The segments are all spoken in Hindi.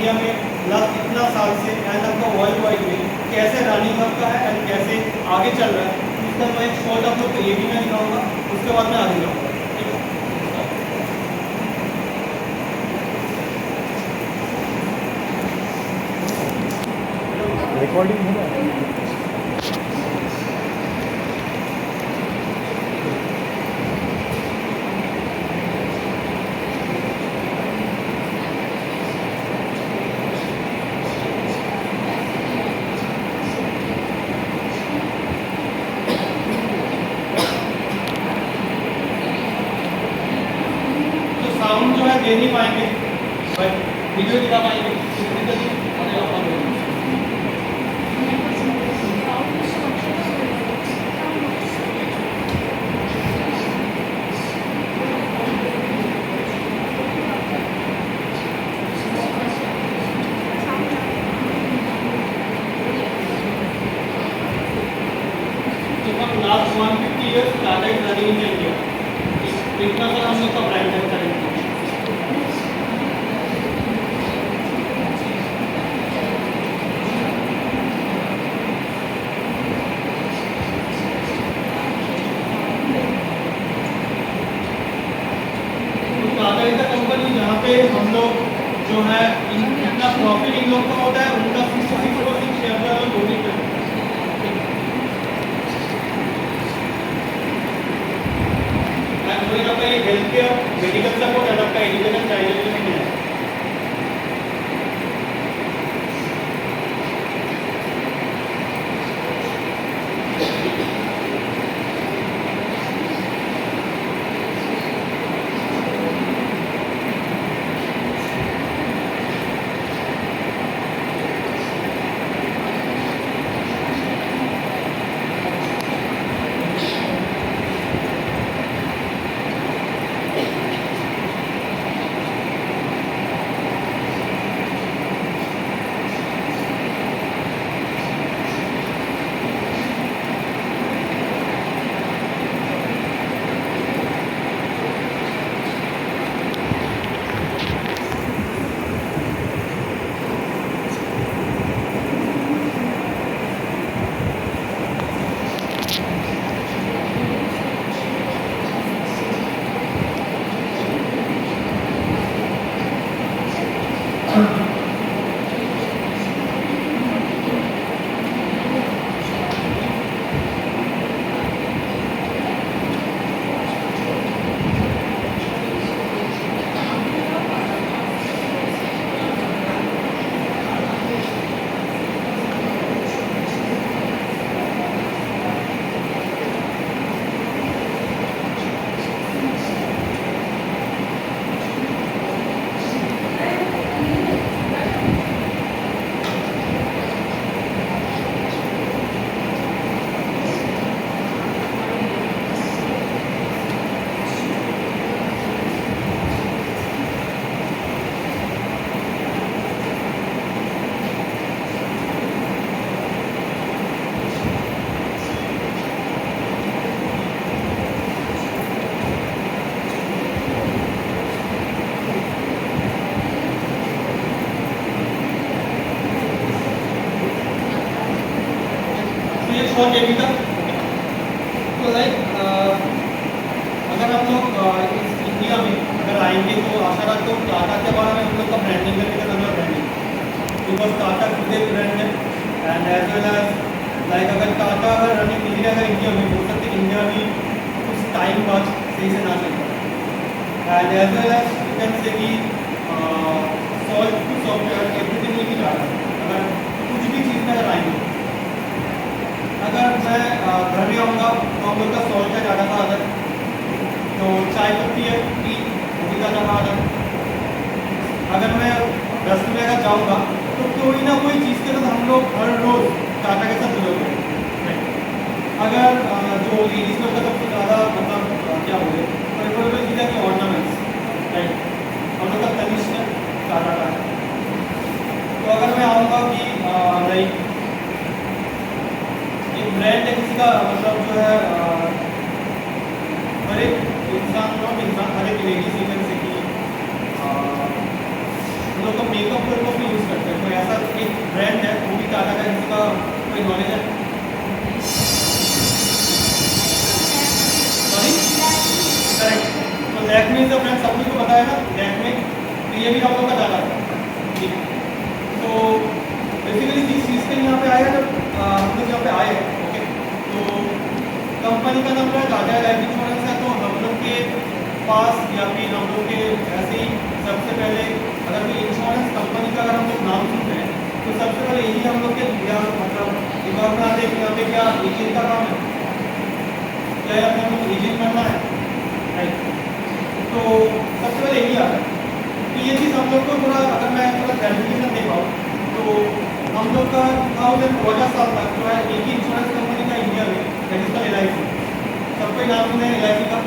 इंडिया में लास्ट इतना साल से एंड आपका वर्ल्ड वाइड में कैसे रनिंग करता है एंड कैसे आगे चल रहा है, इसका मैं एक शॉर्ट आप लोग को ये भी मैं दिखाऊंगा, उसके बाद मैं आगे जाऊँगा। रिकॉर्डिंग है ना? तो साउंड जो है दे नहीं पाएंगे बट वीडियो दिखा पाएंगे। Last 150 years Tata is running in India, इतना सा हम लोग का ब्रांड है करेंगे। तो टाटा इज द कंपनी जहाँ पे हम लोग जो है इतना प्रॉफिट इन लोग का होता है, उनका 66% शेयर का लोग होने पे आपका ये हेल्थ केयर मेडिकल सपोर्ट है, आपका एजुकेशन चाइल्ड में है। और ये भी था। तो लाइक अगर हम लोग इस इंडिया में अगर आएंगे तो आशा रखता हूँ टाटा के बारे में हम लोग का ब्रांडिंग करेंगे, तो ब्रांडिंग बिकॉज टाटा खुद एक ब्रांड है and as well as like अगर टाटा अगर रनिंग नहीं रहेगा इंडिया में, हो सकता है इंडिया भी कुछ टाइम बाद सही से ना चल पाए। And as well as you can say कि solve to software everything will be Tata. अगर कुछ भी चीज़ में अगर आएंगे, अगर मैं घर में आऊँगा तो हम लोग का सॉल्ट है ज़्यादा का आदत, तो चाय पत्ती है टी वो भी ज़्यादा का आदत। अगर मैं रेस्टोरेंट का जाऊँगा तो कोई ना कोई चीज़ के साथ हम लोग हर रोज़ टाटा के साथ जुड़े हुए हैं। अगर जो लेडीज़ लोग का सबसे ज़्यादा मतलब क्या बोले प्रेफरेबल चीज़ है कि ऑर्नामेंट्स, राइट, हम लोग का तनिष्क है टाटा का। तो अगर मैं आऊँगा कि लाइक एक ब्रांड है किसी का, मतलब जो है हर एक इंसान हर एक लेडीज इवन से कि हम लोग का मेकअप पर भी यूज़ एक ब्रांड है, वो भी टाटा का, जिसका कोई नॉलेज है? Sorry, correct. तो लैक्मे इज द ब्रांड, सब कुछ को पता है ना, लैक्मे। तो ये भी हम लोग का टाटा है, ठीक है। तो बेसिकली जिस चीज़ के लिए यहाँ पे आए हैं, जब हम लोग यहाँ पे आए हैं, ओके, तो कंपनी का नाम है टाटा लाइफ इंश्योरेंस है। तो हम लोग के पास या फिर हम लोग के ऐसे ही सबसे पहले अगर कोई इंश्योरेंस कंपनी का अगर हम लोग नाम सुनते हैं तो सबसे पहले यही हम लोग के मतलब दिमाग में आते हैं कि यहाँ पे क्या एजेंट का काम है, क्या यहाँ पे हम लोग एजेंट बनना है, राइट। तो सबसे पहले यही आता है। तो ये चीज़ हम लोग को थोड़ा, अगर मैं थोड़ा क्लैरिफिकेशन दे पाऊँ, तो हम लोग का 2014 साल तक जो है एक ही इंश्योरेंस कंपनी का इंडिया में, दैट इज द LIC। सबको नाम सुने LIC का।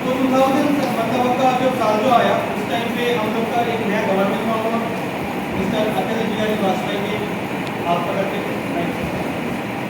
तो 2000 मतलब का जब साल जो आया, उस टाइम पे हम लोग का एक नया गवर्नमेंट फॉर्म हुआ, मिस्टर अटल बिहारी वाजपेयी के आप पकड़ते थे।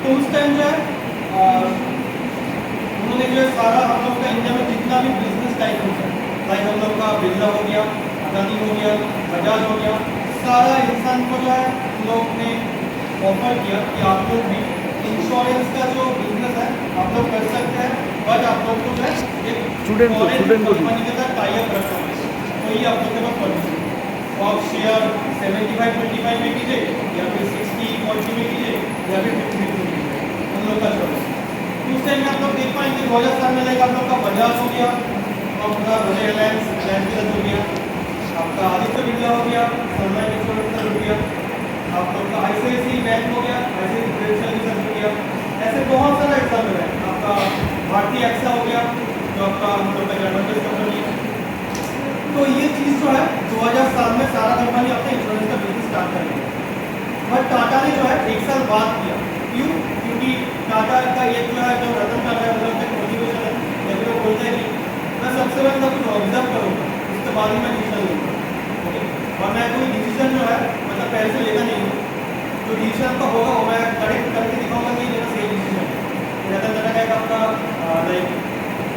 तो उस टाइम जो है उन्होंने जो है सारा हम लोग का इंडिया में जितना भी बिजनेस टाइप होता है, लाइक हम लोग का बिरला हो गया, अदानी हो गया, बजाज हो गया, सारा इंसान को जो है हम लोग ने ऑफर किया कि आप लोग भी इंश्योरेंस का जो बिजनेस है आप लोग कर सकते हैं, बट आप लोग को जो है एक फॉरेन कंपनी के साथ टाई अप रखना है। तो ये आप लोग के पास पॉलिसी, आप शेयर 75-25 में कीजिए, या फिर 60-40 में कीजिए, या फिर 50-50 में कीजिए, उन लोग का चॉइस। उस टाइम में आप लोग देख पाएंगे 2000 साल में लाइक आप लोग का बजाज हो गया, आपका बजाज एलायंस के साथ हो गया, आपका आदित्य बिरला हो गया, सनलाइफ इंश्योरेंस के साथ हो गया, आप लोग का ICICI बैंक हो गया, ICICI प्रूडेंशियल के साथ हो गया। ऐसे बहुत सारा एग्जाम्पल है। आपका भारतीय एक्सा हो गया, जो आपका हम लोग का एडवांटेज कंपनी है। तो ये चीज़ जो है 2000 साल में सारा कंपनी अपने इंश्योरेंस का बिजनेस स्टार्ट करेंगे, बट टाटा ने जो है 1 साल बाद किया। क्यों? क्योंकि टाटा का एक जो है जो रतन टाटा है, मतलब एक मोटिवेशन है, जब वो बोलते हैं कि मैं सबसे पहले सब कुछ ऑब्जर्व करूँगा, उसके बाद ही मैं डिसीजन लूँगा, ओके। और मैं कोई डिसीजन जो है मतलब पहले से लेता नहीं हूँ, जो डिसीजन का होगा वो मैं करेक्ट करके दिखाऊंगा कि मेरा सही डिसीजन है। रतन टाटा का एक आपका लाइक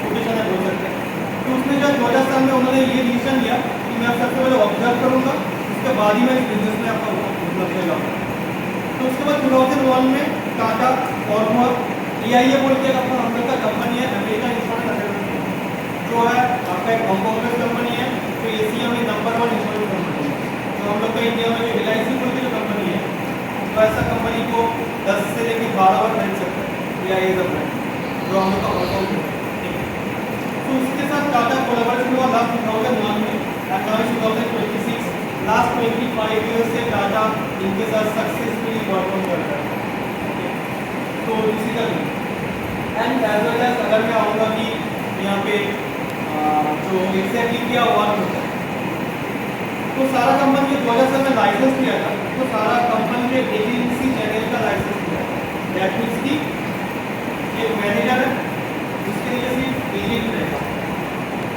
कोटेशन है, बोल सकते हैं। तो उसमें जो 2000 साल में उन्होंने ये डिसीजन लिया कि मैं सबसे पहले ऑब्जर्व करूँगा, उसके बाद ही मैं इस बिजनेस में आपका मतलब लगाऊंगा। तो उसके बाद 2001 में टाटा और AIA बोल के आपका हम लोग का कंपनी है, अमेरिकन इंश्योरेंस जो है आपका एक हांगकॉन्ग बेस्ड कंपनी है, तो एशिया में नंबर 1 इंश्योरेंस कंपनी है। तो हम लोग का इंडिया में जो LIC बोल के जो कंपनी है, तो ऐसा कंपनी को 10 से लेकर 12 बार खरीद सकते हैं AIA का ब्रांड, जो हम लोग का हांगकॉन्ग है, ठीक है। तो उसके साथ टाटा कोलैबोरेशन हुआ लास्ट 2001 में, एंड नाउ 2026, लास्ट 25 ईयर्स से टाटा इनके साथ सक्सेसफुली वर्क ऑन कर रहा है। तो इसी का एंड एज वेल एज अगर मैं आऊँगा कि यहाँ पे जो एग्जैक्टली क्या वर्क होता है, तो सारा कंपनी के 2000 साल में लाइसेंस लिया था, तो सारा कंपनी ने एजेंसी जनरल का लाइसेंस लिया था। दैट मीन्स कि एक मैनेजर है जिसके लिए सिर्फ एजेंट रहेगा,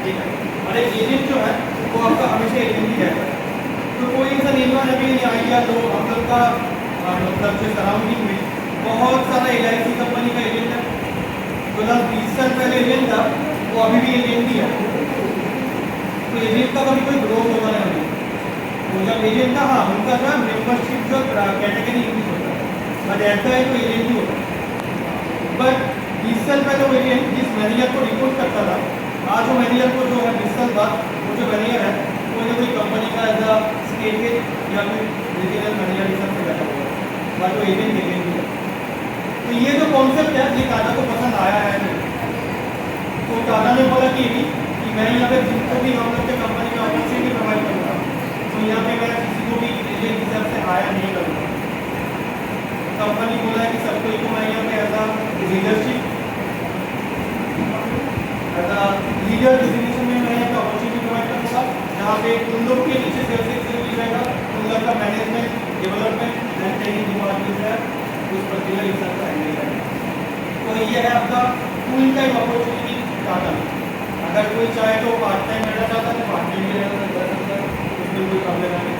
ठीक है। और एक एजेंट जो है वो आपका हमेशा एजेंट ही रहता है। तो कोई ऐसा निर्माण अभी नहीं आइडिया, तो हम लोग का मतलब जो सराउंडिंग में बहुत सारा LIC कंपनी का एजेंट है। तो 20 साल पहले एजेंट था, वो अभी भी एजेंट ही है। तो एजेंट का कभी कोई ग्रोथ होगा नहीं। तो जब एजेंट था, हाँ, उनका जो है मेम्बरशिप जो कैटेगरी इंक्रीज होता है, बट ऐसा है तो एजेंट ही होता है। बट 20 साल पहले वो एजेंट जिस मैनेजर को रिपोर्ट करता था, आज वो मैनेजर को जो है 20 साल बाद वो जो मैनेजर है वो कोई कंपनी का एज अ स्टेट हेड या फिर रीजनल मैनेजर हिसाब से बैठा हुआ है, बट वो एजेंट ही है। तो ये जो कॉन्सेप्ट है ये टाटा को पसंद आया है नहीं। तो टाटा ने बोला कि मैं यहाँ पे जिनको भी हम लोग के कंपनी में अपॉर्चुनिटी प्रोवाइड करूँगा, तो यहाँ पे मैं किसी को भी एजेंट हिसाब से हायर नहीं करूँगा। कंपनी बोला है कि सबको को मैं यहाँ पे as a leadership, as a leader designation में मैं यहाँ पे अपॉर्चुनिटी प्रोवाइड करूँगा, जहाँ पे उन लोग के नीचे सेल्स एक्जीक्यूटिव रहेगा, उन लोग का management, development and training department है, उस पर्टिकुलर हिसाब से हैंडल करेंगे। तो ये है आपका फुल टाइम अपॉर्चुनिटी टाटा में। अगर कोई चाहे तो पार्ट टाइम रहना चाहता है, पार्ट टाइम भी रहना कर सकता है, उसमें कोई प्रॉब्लम नहीं।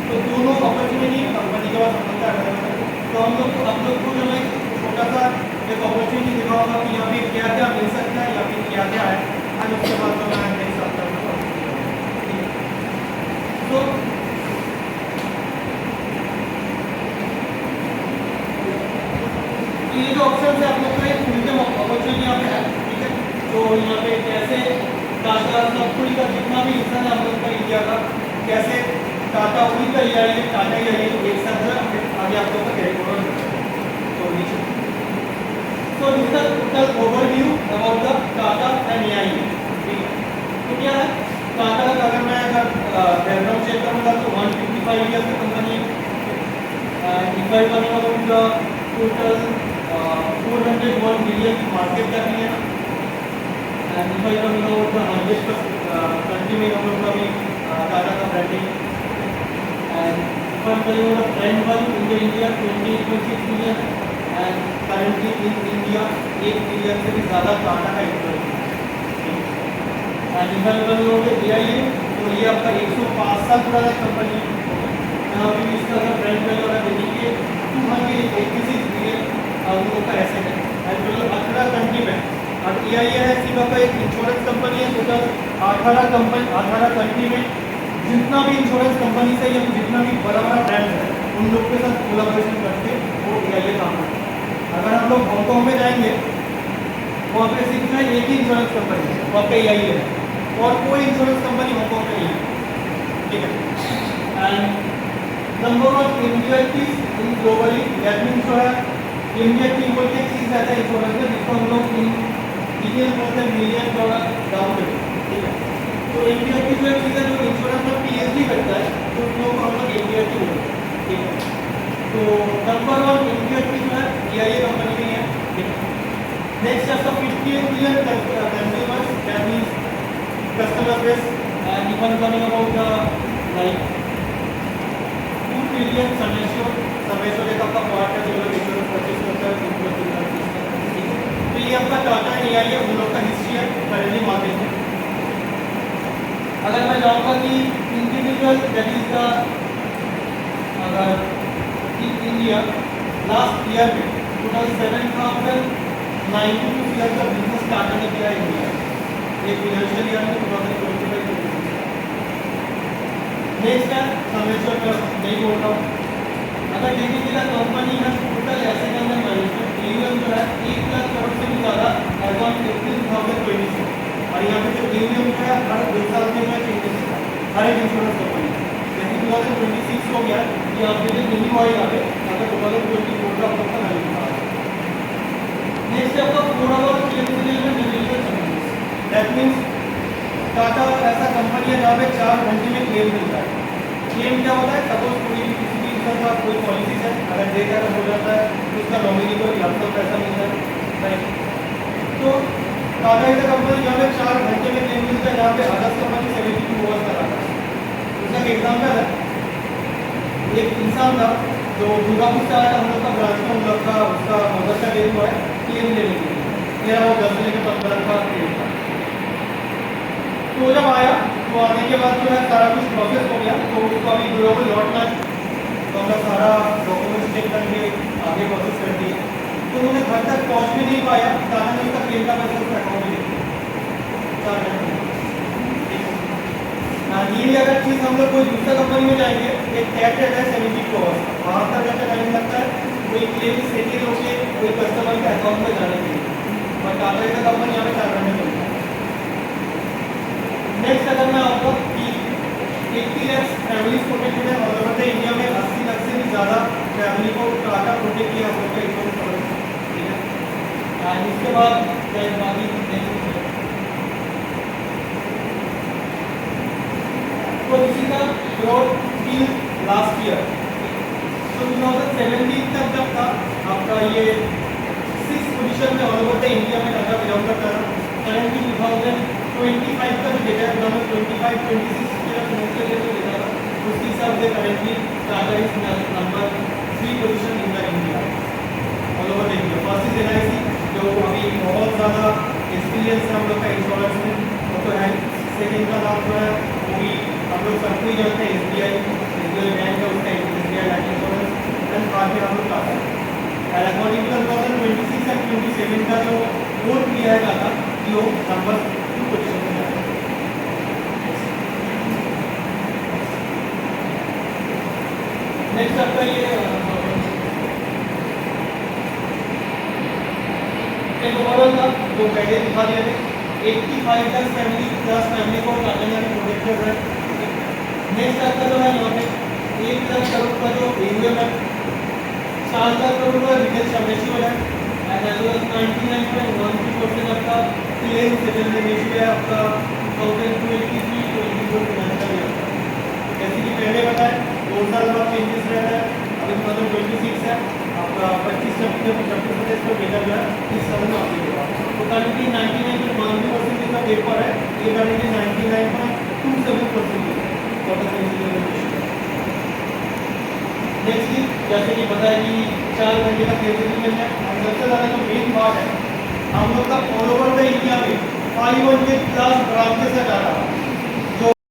तो दोनों अपॉर्चुनिटी कंपनी के पास हम लोग का अवेलेबल है। तो हम लोग को जो मैं छोटा सा एक अपॉर्चुनिटी दिखाऊंगा कि यहाँ पे क्या क्या मिल सकता है या फिर क्या क्या है, आज उसके बाद तो मैं नेक्स्ट आपका तो यहाँ पे है, ठीक है। तो यहाँ पे कैसे टाटा सनपुरी का जितना भी हिस्सा है हम लोग का इंडिया का, कैसे टाटा उन्हीं का EIA है, टाटा EIA तो एक साथ है, आगे आप लोग का कैरी फॉरवर्ड तो नीचे। So this is the total overview about the Tata and EIA, ठीक है। तो क्या है टाटा का, अगर मैं बैकग्राउंड चेक करूँगा तो 155 ईयर्स की कंपनी है। If I talking about the total 401 billion market capping है। And if I talking about the 100 country में हम लोग का भी टाटा का branding. And if I talking about the brand value in the India 28.6 billion and currently in India 1 billion से भी ज़्यादा टाटा का investment. And if I talking about EIA तो ये आपका 105 साल पुराना कंपनी है। यहाँ पे भी इसका अगर ब्रांड वैल्यू अगर देखेंगे 286 बिलियन उन लोगों का एसेट है। एंड टोटल 18 कंट्री में, और EIA है सिर्फ आपका एक इंश्योरेंस कंपनी है। टोटल 18 कंट्री में जितना भी इंश्योरेंस कंपनी से या जितना भी बड़ा बड़ा ब्रांड है उन लोग के साथ कोलैबोरेशन करके वो EIA काम करते हैं। अगर हम लोग हांगकॉन्ग में जाएंगे वहाँ पे सिर्फ है एक ही इंश्योरेंस कंपनी है, वहाँ पे EIA है, और कोई इंश्योरेंस कंपनी हांगकॉन्ग में नहीं है, ठीक है। एंड नंबर 1 इंडिया की इन ग्लोबली, दैट मीन्स जो है इंडिया की बोल के एक चीज़ रहता है इंश्योरेंस में जिसको हम लोग इंडियन बोलते हैं मिलियन डॉलर डाउन पेमेंट, ठीक है। तो इंडिया की जो चीज़ है जो इंश्योरेंस में PhD करता है तो उन लोगों को हम लोग इंडिया की बोलते हैं, ठीक है। तो नंबर 1 इंडिया की जो है EIA कंपनी में है, ठीक है। नेक्स्ट आपका 58 million consumers, that means customer base. And if I am talking about the like 2 trillion समेशो एक आपका पार्ट है जो लोग इंश्योरेंस परचेज करता है, ठीक है। तो ये आपका टाटा EIA उन लोग का हिस्ट्री है करेंटली मार्केट में। अगर मैं जाऊँगा कि इंडिविजुअल दैट इज द, अगर इन इंडिया लास्ट ईयर में टोटल 7,092 ईयर का बिजनेस टाटा ने किया है इंडिया एक फाइनेंशियल ईयर में 2025। नेक्स्ट है समेश्वर का नहीं बोल रहा हूँ। अगर देखेंगे तो कंपनी का total asset under management AUM जो है 1 लाख करोड़ से भी ज़्यादा एज ऑन April 2026। और यहाँ पे जो AUM जो है हर 2 साल में चेंजेस होता है हर एक इंश्योरेंस कंपनी। जैसे 2026 हो गया ये आपके लिए रिन्यू आएगा, अगर 2024 का आपका वैल्यू था। नेक्स्ट आपका ओवरऑल क्लेम में deliver service, that means Tata ऐसा कंपनी है जहाँ पे 4 घंटे में क्लेम मिलता है। क्लेम क्या होता है, सपोज कोई किसी भी इंसान का कोई पॉलिसी है, अगर डेट अगर हो जाता है तो उसका नॉमिनी को लमसम पैसा मिलता है, राइट। तो टाटा ऐसा कंपनी जहाँ पे 4 घंटे में क्लेम मिलता है, जहाँ पे अदर्स कंपनी 72 आवर्स का आता है। उसका एक एग्जाम्पल है, एक इंसान था जो दुर्गापुर से आया, हम लोग का ब्रांच में हम लोग का उसका मदर का डेट हुआ है क्लेम लेने के लिए, मेरा वो 10 से 15 का क्लेम था। तो जब आया तो आने के बाद जो है सारा कुछ प्रोसेस हो गया, तो उसको अभी ग्लोबल लौटना है, तो हमने सारा डॉक्यूमेंट्स चेक करके आगे प्रोसेस कर दिए। तो उन्होंने घर तक पहुँच भी नहीं पाया, टाटा ने उसका क्लेम का पैसा उसका अकाउंट में दे दिया 4 घंटे। ये अगर चीज़ हम लोग कोई दूसरा कंपनी में जाएंगे, एक कैब रहता है 72 आवर्स, वहाँ तक जाकर टाइम लगता है कोई क्लेम सेटिंग होके कोई कस्टमर के अकाउंट में जाने के लिए, और टाटा का कंपनी यहाँ पे 4 घंटे चलता है। नेक्स्ट अगर मैं आपको कि 80 लाख फैमिली प्रोटेक्टेड है, और अगर इंडिया में 80 लाख से भी ज़्यादा फैमिली को टाटा प्रोटेक्ट किया हम लोग का इंश्योरेंस कवर, ठीक है। एंड इसके बाद बाकी तो इसी का ग्रोथ टिल लास्ट ईयर। तो 2017 तक जब था आपका ये 6th पोजीशन में ऑल ओवर द इंडिया में टाटा बिलोंग करता था। करंटली 2025 का जो डेटा है 2025-26 के फाइनेंशियल ईयर जो डेटा था उसके हिसाब से currently Tata is number 3 position in the India all over the India. First is LIC जो अभी बहुत ज़्यादा एक्सपीरियंस है हम लोग का इंश्योरेंस में, वो तो है। सेकेंड का नाम जो है वो भी हम लोग सबको ही जानते हैं, SBI बैंक है, उसका SBI लाइफ इंश्योरेंस, एंड बाद में हम लोग टाटा है। अकॉर्डिंग टू 2026 एंड 27 का जो वोट किया है टाटा वो नंबर 2 पोजीशन में है। नेक्स्ट आपका ये एक ओवरऑल था तो पहले दिखा दिया था 85 तक फैमिली प्लस फैमिली को टाटा ने प्रोटेक्टेड है। नेक्स्ट आपका जो है यहाँ पे 1 लाख करोड़ का जो AUM है, 7 लाख करोड़ का रिटेल सबमिशन है एंड एज वेल 99.13% आपका क्लेम सेटलमेंट रेशियो है आपका 2023-24 फाइनेंशियल ईयर का। जैसे कि पहले बताया 2 साल बाद चेंजेस रहता है, अभी 2026 है आपका 25% इस पर बेटा जो है इस साल में आपके होगा। तो करंटली 99.13% का पेपर है, ये करंटली 99.27% है क्वार्टर फाइनेंशियल ईयर। नेक्स्ट चीज जैसे कि पता है कि 4 घंटे का क्रेज सेटलमेंट है और सबसे ज़्यादा जो मेन बात है हम लोग का ऑल ओवर द इंडिया में 500 प्लस ब्रांचेस है डाटा।